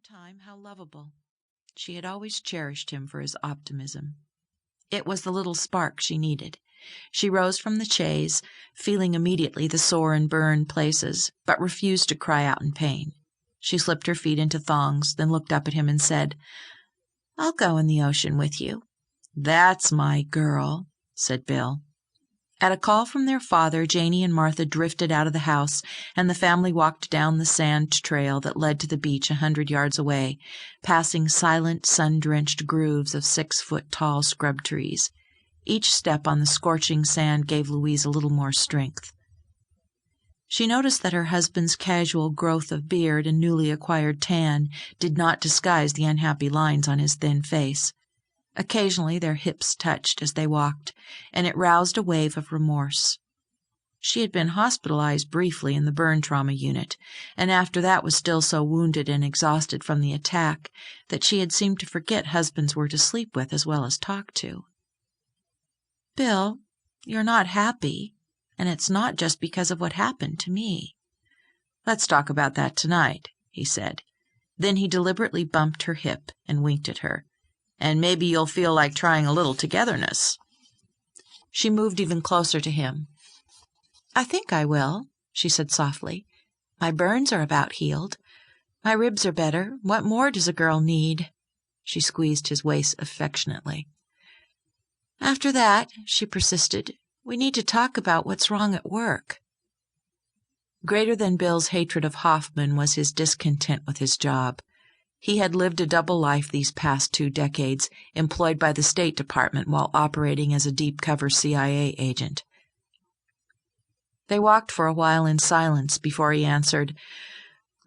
time, how lovable. She had always cherished him for his optimism. It was the little spark she needed. She rose from the chaise, feeling immediately the sore and burned places, but refused to cry out in pain. She slipped her feet into thongs, then looked up at him and said, "I'll go in the ocean with you." "That's my girl," said Bill. At a call from their father, Janey and Martha drifted out of the house, and the family walked down the sand trail that led to the beach 100 yards away, passing silent, sun-drenched grooves of 6-foot-tall scrub trees. Each step on the scorching sand gave Louise a little more strength. She noticed that her husband's casual growth of beard and newly acquired tan did not disguise the unhappy lines on his thin face. Occasionally their hips touched as they walked, and it roused a wave of remorse. She had been hospitalized briefly in the burn trauma unit, and after that was still so wounded and exhausted from the attack that she had seemed to forget husbands were to sleep with as well as talk to. "Bill, you're not happy, and it's not just because of what happened to me." "Let's talk about that tonight," he said. Then he deliberately bumped her hip and winked at her. "And maybe you'll feel like trying a little togetherness." She moved even closer to him. "I think I will," she said softly. "My burns are about healed. My ribs are better. What more does a girl need?" She squeezed his waist affectionately. "After that," she persisted, "we need to talk about what's wrong at work." Greater than Bill's hatred of Hoffman was his discontent with his job. He had lived a double life these past 2 decades, employed by the State Department while operating as a deep-cover CIA agent. They walked for a while in silence before he answered,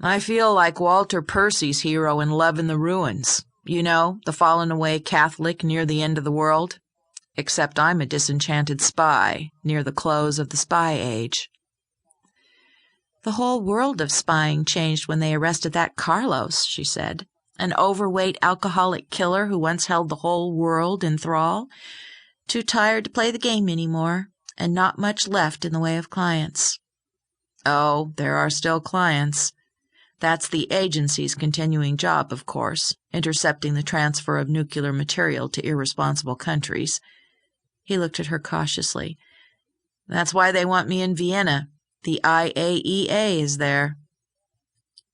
"I feel like Walter Percy's hero in Love in the Ruins. You know, the fallen-away Catholic near the end of the world. Except I'm a disenchanted spy near the close of the spy age." "The whole world of spying changed when they arrested that Carlos," she said. "An overweight alcoholic killer who once held the whole world in thrall. Too tired to play the game anymore, and not much left in the way of clients." "Oh, there are still clients. That's the agency's continuing job, of course, intercepting the transfer of nuclear material to irresponsible countries." He looked at her cautiously. "That's why they want me in Vienna. The IAEA is there."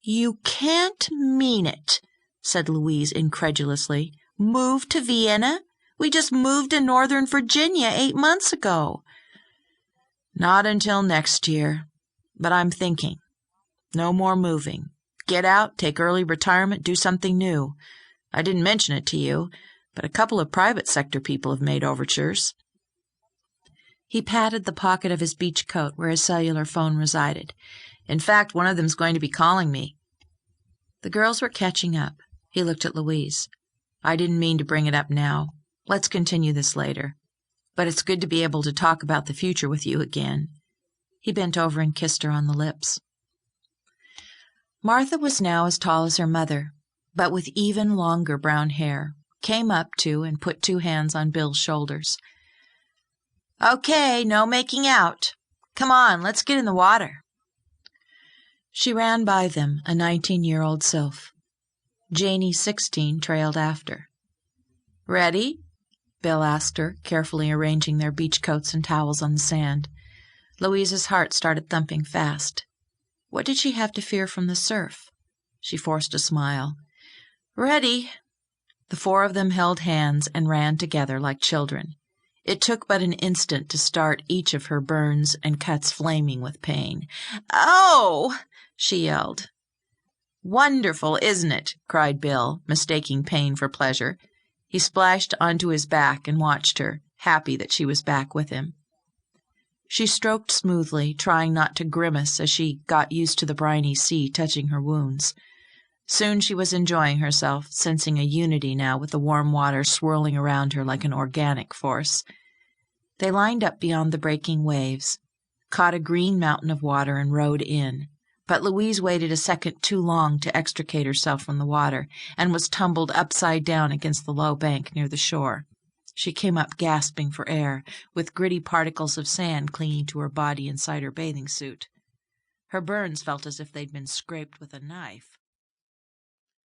"You can't mean it," said Louise incredulously. "Move to Vienna? We just moved to Northern Virginia 8 months ago." "Not until next year. But I'm thinking. No more moving. Get out, take early retirement, do something new. I didn't mention it to you, but a couple of private sector people have made overtures." He patted the pocket of his beach coat where his cellular phone resided. "In fact, one of them's going to be calling me." The girls were catching up. He looked at Louise. "I didn't mean to bring it up now. Let's continue this later. But it's good to be able to talk about the future with you again." He bent over and kissed her on the lips. Martha was now as tall as her mother, but with even longer brown hair, came up to and put 2 hands on Bill's shoulders. "Okay, no making out. Come on, let's get in the water." She ran by them, a 19-year-old sylph. Janey, 16, trailed after. "Ready?" Bill asked her, carefully arranging their beach coats and towels on the sand. Louise's heart started thumping fast. What did she have to fear from the surf? She forced a smile. "Ready." The 4 of them held hands and ran together like children. It took but an instant to start each of her burns and cuts flaming with pain. "Oh!" she yelled. "Wonderful, isn't it?" cried Bill, mistaking pain for pleasure. He splashed onto his back and watched her, happy that she was back with him. She stroked smoothly, trying not to grimace as she got used to the briny sea touching her wounds. Soon she was enjoying herself, sensing a unity now with the warm water swirling around her like an organic force. They lined up beyond the breaking waves, caught a green mountain of water and rowed in. But Louise waited a second too long to extricate herself from the water, and was tumbled upside down against the low bank near the shore. She came up gasping for air, with gritty particles of sand clinging to her body inside her bathing suit. Her burns felt as if they'd been scraped with a knife.